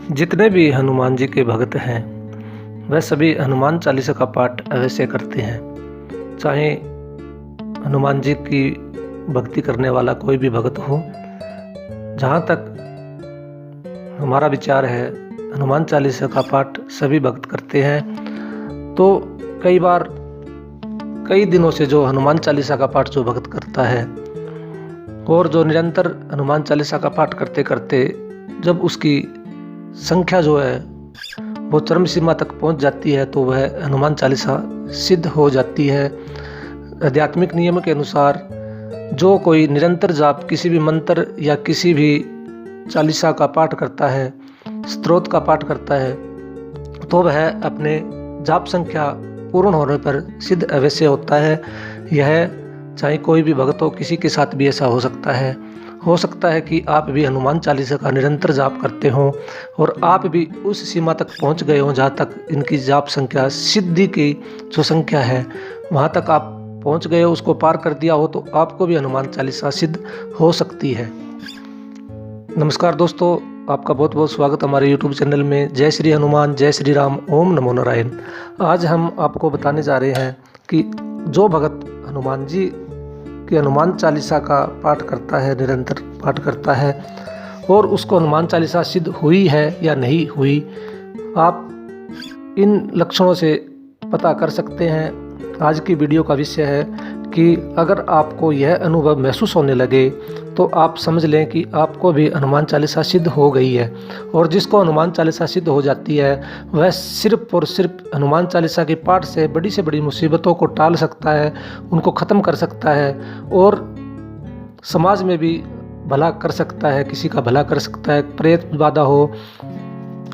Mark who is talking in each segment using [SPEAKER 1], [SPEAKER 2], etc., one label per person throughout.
[SPEAKER 1] जितने भी हनुमान जी के भक्त हैं वह सभी हनुमान चालीसा का पाठ अवश्य करते हैं। चाहे हनुमान जी की भक्ति करने वाला कोई भी भक्त हो, जहाँ तक हमारा विचार है हनुमान चालीसा का पाठ सभी भक्त करते हैं। तो कई बार कई दिनों से जो हनुमान चालीसा का पाठ जो भक्त करता है और जो निरंतर हनुमान चालीसा का पाठ करते करते जब उसकी संख्या जो है वो चरम सीमा तक पहुंच जाती है तो वह हनुमान चालीसा सिद्ध हो जाती है। आध्यात्मिक नियम के अनुसार जो कोई निरंतर जाप किसी भी मंत्र या किसी भी चालीसा का पाठ करता है, स्तोत्र का पाठ करता है, तो वह अपने जाप संख्या पूर्ण होने पर सिद्ध अवश्य होता है। यह चाहे कोई भी भक्त हो, किसी के साथ भी ऐसा हो सकता है। हो सकता है कि आप भी हनुमान चालीसा का निरंतर जाप करते हों और आप भी उस सीमा तक पहुंच गए हों जहाँ तक इनकी जाप संख्या सिद्धि की जो संख्या है वहाँ तक आप पहुंच गए हो, उसको पार कर दिया हो, तो आपको भी हनुमान चालीसा सिद्ध हो सकती है। नमस्कार दोस्तों, आपका बहुत बहुत स्वागत हमारे YouTube चैनल में। जय श्री हनुमान, जय श्री राम, ओम नमो नारायण। आज हम आपको बताने जा रहे हैं कि जो भगत हनुमान जी कि हनुमान चालीसा का पाठ करता है, निरंतर पाठ करता है और उसको हनुमान चालीसा सिद्ध हुई है या नहीं हुई, आप इन लक्षणों से पता कर सकते हैं। आज की वीडियो का विषय है कि अगर आपको यह अनुभव महसूस होने लगे तो आप समझ लें कि आपको भी हनुमान चालीसा सिद्ध हो गई है। और जिसको हनुमान चालीसा सिद्ध हो जाती है वह सिर्फ और सिर्फ हनुमान चालीसा के पाठ से बड़ी मुसीबतों को टाल सकता है, उनको ख़त्म कर सकता है और समाज में भी भला कर सकता है, किसी का भला कर सकता है। प्रेत बाधा हो,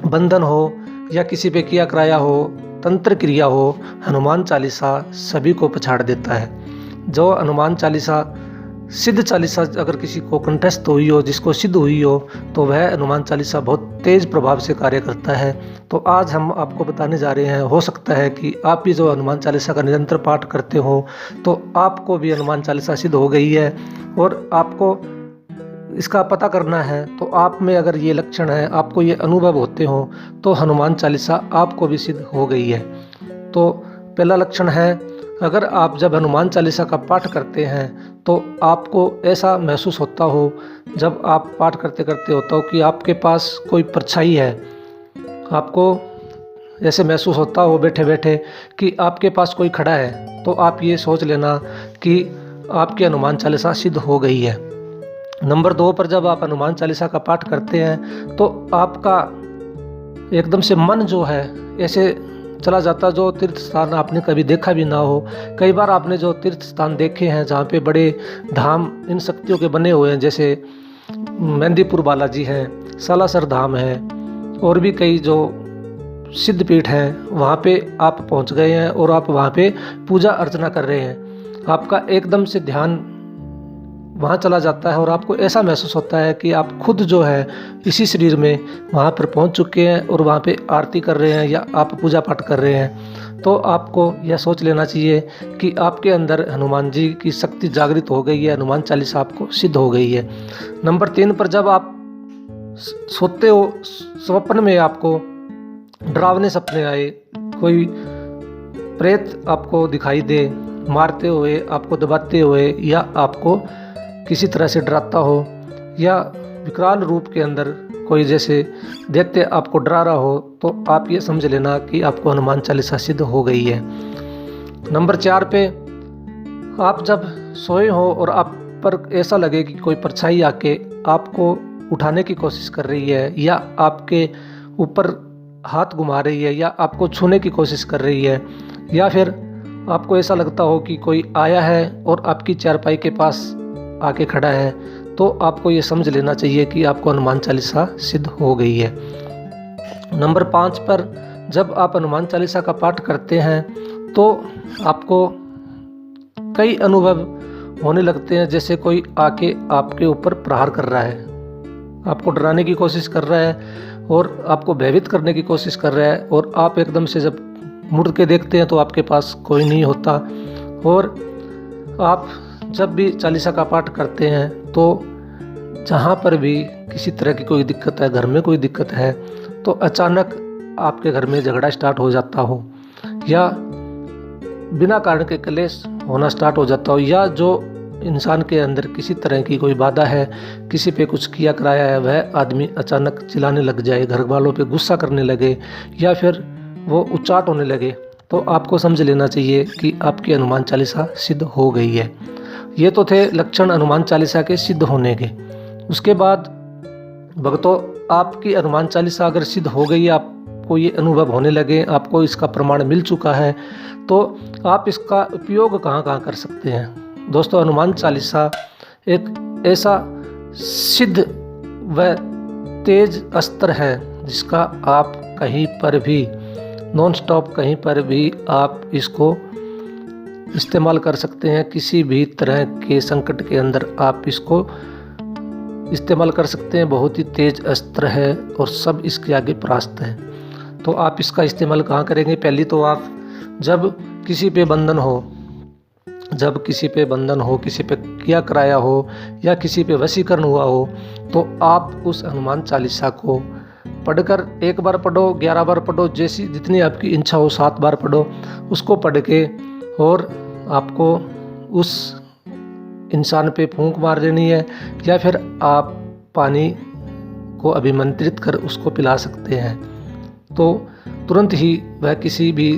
[SPEAKER 1] बंधन हो या किसी पे किया कराया हो, तंत्र क्रिया हो, हनुमान चालीसा सभी को पछाड़ देता है। जो हनुमान चालीसा सिद्ध चालीसा अगर किसी को कंठस्थ हुई हो, जिसको सिद्ध हुई हो, तो वह हनुमान चालीसा बहुत तेज प्रभाव से कार्य करता है। तो आज हम आपको बताने जा रहे हैं, हो सकता है कि आप भी जो हनुमान चालीसा का निरंतर पाठ करते हो तो आपको भी हनुमान चालीसा सिद्ध हो गई है और आपको इसका पता करना है। तो आप में अगर ये लक्षण है, आपको ये अनुभव होते हो, तो हनुमान चालीसा आपको भी सिद्ध हो गई है। तो पहला लक्षण है, अगर आप जब हनुमान चालीसा का पाठ करते हैं तो आपको ऐसा महसूस होता हो, जब आप पाठ करते करते होता हो कि आपके पास कोई परछाई है, आपको ऐसे महसूस होता हो बैठे बैठे कि आपके पास कोई खड़ा है, तो आप ये सोच लेना कि आपकी हनुमान चालीसा सिद्ध हो गई है। नंबर 2 पर जब आप हनुमान चालीसा का पाठ करते हैं तो आपका एकदम से मन जो है ऐसे चला जाता, जो तीर्थ स्थान आपने कभी देखा भी ना हो। कई बार आपने जो तीर्थ स्थान देखे हैं जहाँ पे बड़े धाम इन शक्तियों के बने हुए हैं, जैसे मेहंदीपुर बालाजी हैं, सालासर धाम है और भी कई जो सिद्ध पीठ हैं, वहाँ पे आप पहुँच गए हैं और आप वहाँ पे पूजा अर्चना कर रहे हैं। आपका एकदम से ध्यान वहाँ चला जाता है और आपको ऐसा महसूस होता है कि आप खुद जो है इसी शरीर में वहाँ पर पहुँच चुके हैं और वहाँ पे आरती कर रहे हैं या आप पूजा पाठ कर रहे हैं। तो आपको यह सोच लेना चाहिए कि आपके अंदर हनुमान जी की शक्ति जागृत हो गई है, हनुमान चालीसा आपको सिद्ध हो गई है। नंबर 3 पर जब आप सोते हो, स्वप्न में आपको डरावने सपने आए, कोई प्रेत आपको दिखाई दे मारते हुए, आपको दबाते हुए या आपको किसी तरह से डराता हो या विकराल रूप के अंदर कोई जैसे देखते आपको डरा रहा हो, तो आप ये समझ लेना कि आपको हनुमान चालीसा सिद्ध हो गई है। नंबर 4 पे आप जब सोए हो और आप पर ऐसा लगे कि कोई परछाई आके आपको उठाने की कोशिश कर रही है या आपके ऊपर हाथ घुमा रही है या आपको छूने की कोशिश कर रही है, या फिर आपको ऐसा लगता हो कि कोई आया है और आपकी चारपाई के पास आके खड़ा है, तो आपको ये समझ लेना चाहिए कि आपको हनुमान चालीसा सिद्ध हो गई है। नंबर 5 पर जब आप हनुमान चालीसा का पाठ करते हैं तो आपको कई अनुभव होने लगते हैं, जैसे कोई आके आपके ऊपर प्रहार कर रहा है, आपको डराने की कोशिश कर रहा है और आपको भयभीत करने की कोशिश कर रहा है और आप एकदम से जब मुड़ के देखते हैं तो आपके पास कोई नहीं होता। और आप जब भी चालीसा का पाठ करते हैं तो जहाँ पर भी किसी तरह की कोई दिक्कत है, घर में कोई दिक्कत है, तो अचानक आपके घर में झगड़ा स्टार्ट हो जाता हो, या बिना कारण के क्लेश होना स्टार्ट हो जाता हो, या जो इंसान के अंदर किसी तरह की कोई बाधा है, किसी पे कुछ किया कराया है, वह आदमी अचानक चिल्लाने लग जाए, घर वालों पे गुस्सा करने लगे, या फिर वो उच्चाट होने लगे, तो आपको समझ लेना चाहिए कि आपकी हनुमान चालीसा सिद्ध हो गई है। ये तो थे लक्षण हनुमान चालीसा के सिद्ध होने के। उसके बाद भक्तों, आपकी हनुमान चालीसा अगर सिद्ध हो गई, आपको ये अनुभव होने लगे, आपको इसका प्रमाण मिल चुका है, तो आप इसका उपयोग कहाँ कहाँ कर सकते हैं। दोस्तों, हनुमान चालीसा एक ऐसा सिद्ध व तेज अस्त्र है जिसका आप कहीं पर भी नॉन स्टॉप, कहीं पर भी आप इसको इस्तेमाल कर सकते हैं। किसी भी तरह के संकट के अंदर आप इसको इस्तेमाल कर सकते हैं। बहुत ही तेज अस्त्र है और सब इसके आगे परास्त है। तो आप इसका इस्तेमाल कहाँ करेंगे? पहली तो आप जब किसी पे बंधन हो, किसी पे किया कराया हो, या किसी पे वशीकरण हुआ हो, तो आप उस हनुमान चालीसा को पढ़कर 1 बार पढ़ो, 11 बार पढ़ो, जैसी जितनी आपकी इच्छा हो, 7 बार पढ़ो। उसको पढ़ के और आपको उस इंसान पे फूंक मार देनी है, या फिर आप पानी को अभिमंत्रित कर उसको पिला सकते हैं। तो तुरंत ही वह किसी भी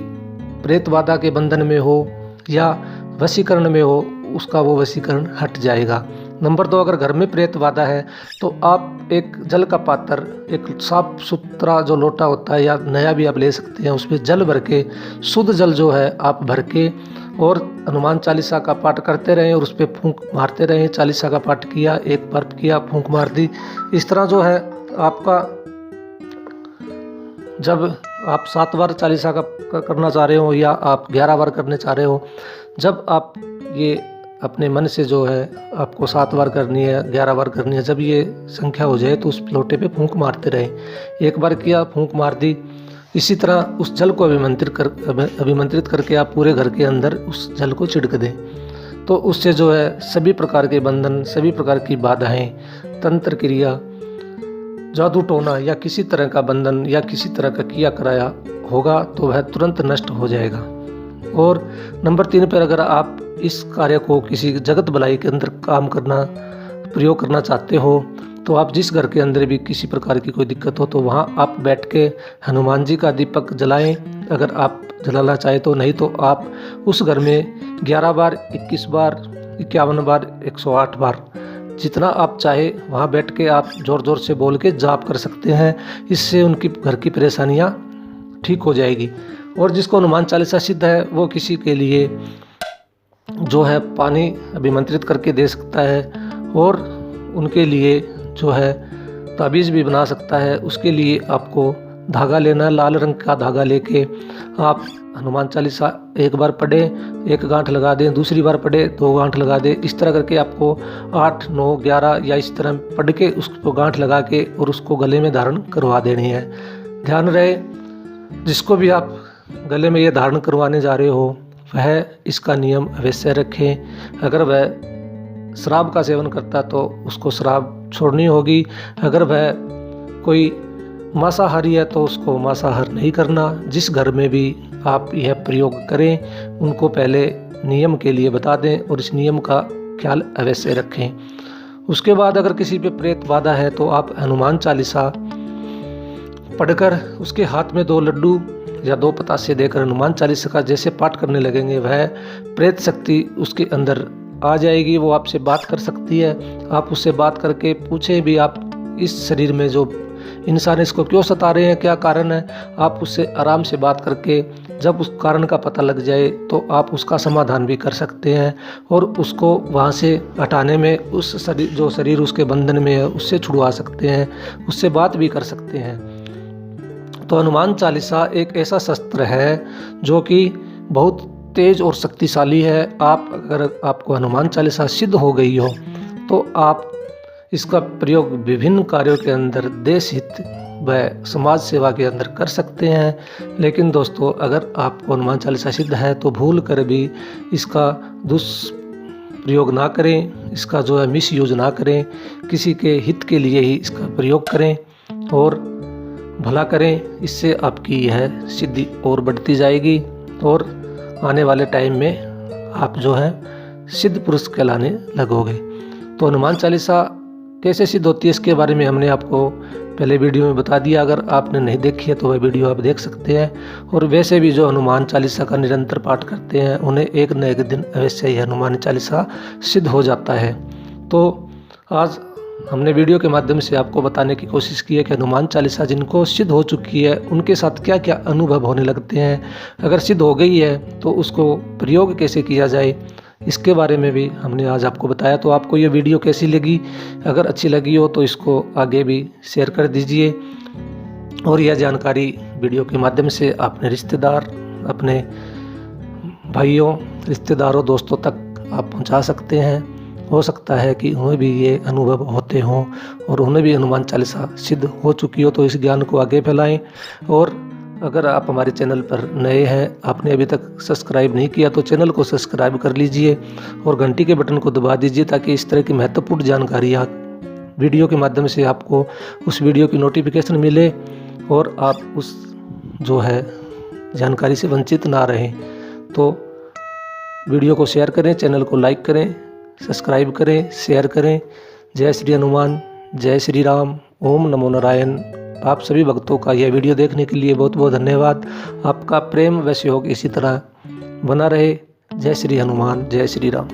[SPEAKER 1] प्रेत बाधा के बंधन में हो या वशीकरण में हो, उसका वो वशीकरण हट जाएगा। नंबर 2, अगर घर में प्रेत बाधा है तो आप एक जल का पात्र, एक साफ सुथरा जो लोटा होता है या नया भी आप ले सकते हैं, उसमें जल भर के, शुद्ध जल जो है आप भर के, और हनुमान चालीसा का पाठ करते रहें और उस पर फूंक मारते रहें। चालीसा का पाठ किया, 1 बार किया, फूंक मार दी। इस तरह जो है आपका, जब आप 7 बार चालीसा का करना चाह रहे हो या आप 11 बार करने चाह रहे हो, जब आप ये अपने मन से जो है आपको 7 बार करनी है, 11 बार करनी है, जब ये संख्या हो जाए तो उस लोटे पे फूंक मारते रहे। 1 बार किया, फूंक मार दी। इसी तरह उस जल को अभिमंत्रित करके आप पूरे घर के अंदर उस जल को छिड़क दें। तो उससे जो है सभी प्रकार के बंधन, सभी प्रकार की बाधाएं, तंत्र क्रिया, जादू टोना या किसी तरह का बंधन या किसी तरह का किया कराया होगा तो वह तुरंत नष्ट हो जाएगा। और नंबर 3 पर अगर आप इस कार्य को किसी जगत भलाई के अंदर प्रयोग करना चाहते हो, तो आप जिस घर के अंदर भी किसी प्रकार की कोई दिक्कत हो, तो वहाँ आप बैठ के हनुमान जी का दीपक जलाएं, अगर आप जलाना चाहें तो। नहीं तो आप उस घर में 11 बार, 21 बार, 51 बार, 108 बार, जितना आप चाहे वहाँ बैठ के आप ज़ोर ज़ोर से बोल के जाप कर सकते हैं। इससे उनकी घर की परेशानियाँ ठीक हो जाएगी। और जिसको हनुमान चालीसा सिद्ध है, वो किसी के लिए जो है पानी अभिमंत्रित करके दे सकता है, और उनके लिए जो है ताबीज़ भी बना सकता है। उसके लिए आपको धागा लेना, लाल रंग का धागा लेके आप हनुमान चालीसा 1 बार पढ़े, 1 गांठ लगा दें, दूसरी बार पढ़े, 2 गांठ लगा दें। इस तरह करके आपको 8, 9, 11 या इस तरह पढ़ के उसको गांठ लगा के और उसको गले में धारण करवा देनी है। ध्यान रहे, जिसको भी आप गले में ये धारण करवाने जा रहे हो, वह इसका नियम अवश्य रखें। अगर वह शराब का सेवन करता तो उसको शराब छोड़नी होगी। अगर वह कोई मांसाहारी है तो उसको मांसाहार नहीं करना। जिस घर में भी आप यह प्रयोग करें, उनको पहले नियम के लिए बता दें और इस नियम का ख्याल अवश्य रखें। उसके बाद अगर किसी पे प्रेत बाधा है तो आप हनुमान चालीसा पढ़कर उसके हाथ में 2 लड्डू या 2 पतासे देकर हनुमान चालीसा का जैसे पाठ करने लगेंगे, वह प्रेत शक्ति उसके अंदर आ जाएगी। वो आपसे बात कर सकती है। आप उससे बात करके पूछें भी, आप इस शरीर में जो इंसान इसको क्यों सता रहे हैं, क्या कारण है, आप उससे आराम से बात करके जब उस कारण का पता लग जाए तो आप उसका समाधान भी कर सकते हैं और उसको वहाँ से हटाने में, उस शरीर उसके बंधन में है उससे छुड़वा सकते हैं, उससे बात भी कर सकते हैं। तो हनुमान चालीसा एक ऐसा शस्त्र है जो कि बहुत तेज और शक्तिशाली है। अगर आपको हनुमान चालीसा सिद्ध हो गई हो तो आप इसका प्रयोग विभिन्न कार्यों के अंदर, देश हित व समाज सेवा के अंदर कर सकते हैं। लेकिन दोस्तों, अगर आपको हनुमान चालीसा सिद्ध है तो भूल कर भी इसका दुष्प्रयोग ना करें, इसका जो है मिस यूज ना करें, किसी के हित के लिए ही इसका प्रयोग करें। और भला करें, इससे आपकी यह सिद्धि और बढ़ती जाएगी और आने वाले टाइम में आप जो है सिद्ध पुरुष कहलाने लगोगे। तो हनुमान चालीसा कैसे सिद्ध होती है इसके बारे में हमने आपको पहले वीडियो में बता दिया। अगर आपने नहीं देखी है तो वह वीडियो आप देख सकते हैं। और वैसे भी जो हनुमान चालीसा का निरंतर पाठ करते हैं उन्हें एक न एक दिन अवश्य ही हनुमान चालीसा सिद्ध हो जाता है। तो आज हमने वीडियो के माध्यम से आपको बताने की कोशिश की है कि हनुमान चालीसा जिनको सिद्ध हो चुकी है उनके साथ क्या क्या अनुभव होने लगते हैं, अगर सिद्ध हो गई है तो उसको प्रयोग कैसे किया जाए, इसके बारे में भी हमने आज आपको बताया। तो आपको ये वीडियो कैसी लगी? अगर अच्छी लगी हो तो इसको आगे भी शेयर कर दीजिए और यह जानकारी वीडियो के माध्यम से अपने रिश्तेदार, अपने भाइयों, रिश्तेदारों, दोस्तों तक आप पहुंचा सकते हैं। हो सकता है कि उन्हें भी ये अनुभव होते हों और उन्हें भी हनुमान चालीसा सिद्ध हो चुकी हो, तो इस ज्ञान को आगे फैलाएं। और अगर आप हमारे चैनल पर नए हैं, आपने अभी तक सब्सक्राइब नहीं किया तो चैनल को सब्सक्राइब कर लीजिए और घंटी के बटन को दबा दीजिए ताकि इस तरह की महत्वपूर्ण जानकारियाँ वीडियो के माध्यम से आपको उस वीडियो की नोटिफिकेशन मिले और आप उस जो है जानकारी से वंचित ना रहें। तो वीडियो को शेयर करें, चैनल को लाइक करें, सब्सक्राइब करें, शेयर करें। जय श्री हनुमान, जय श्री राम, ओम नमो नारायण। आप सभी भक्तों का यह वीडियो देखने के लिए बहुत बहुत धन्यवाद। आपका प्रेम व सहयोग इसी तरह बना रहे। जय श्री हनुमान, जय श्री राम।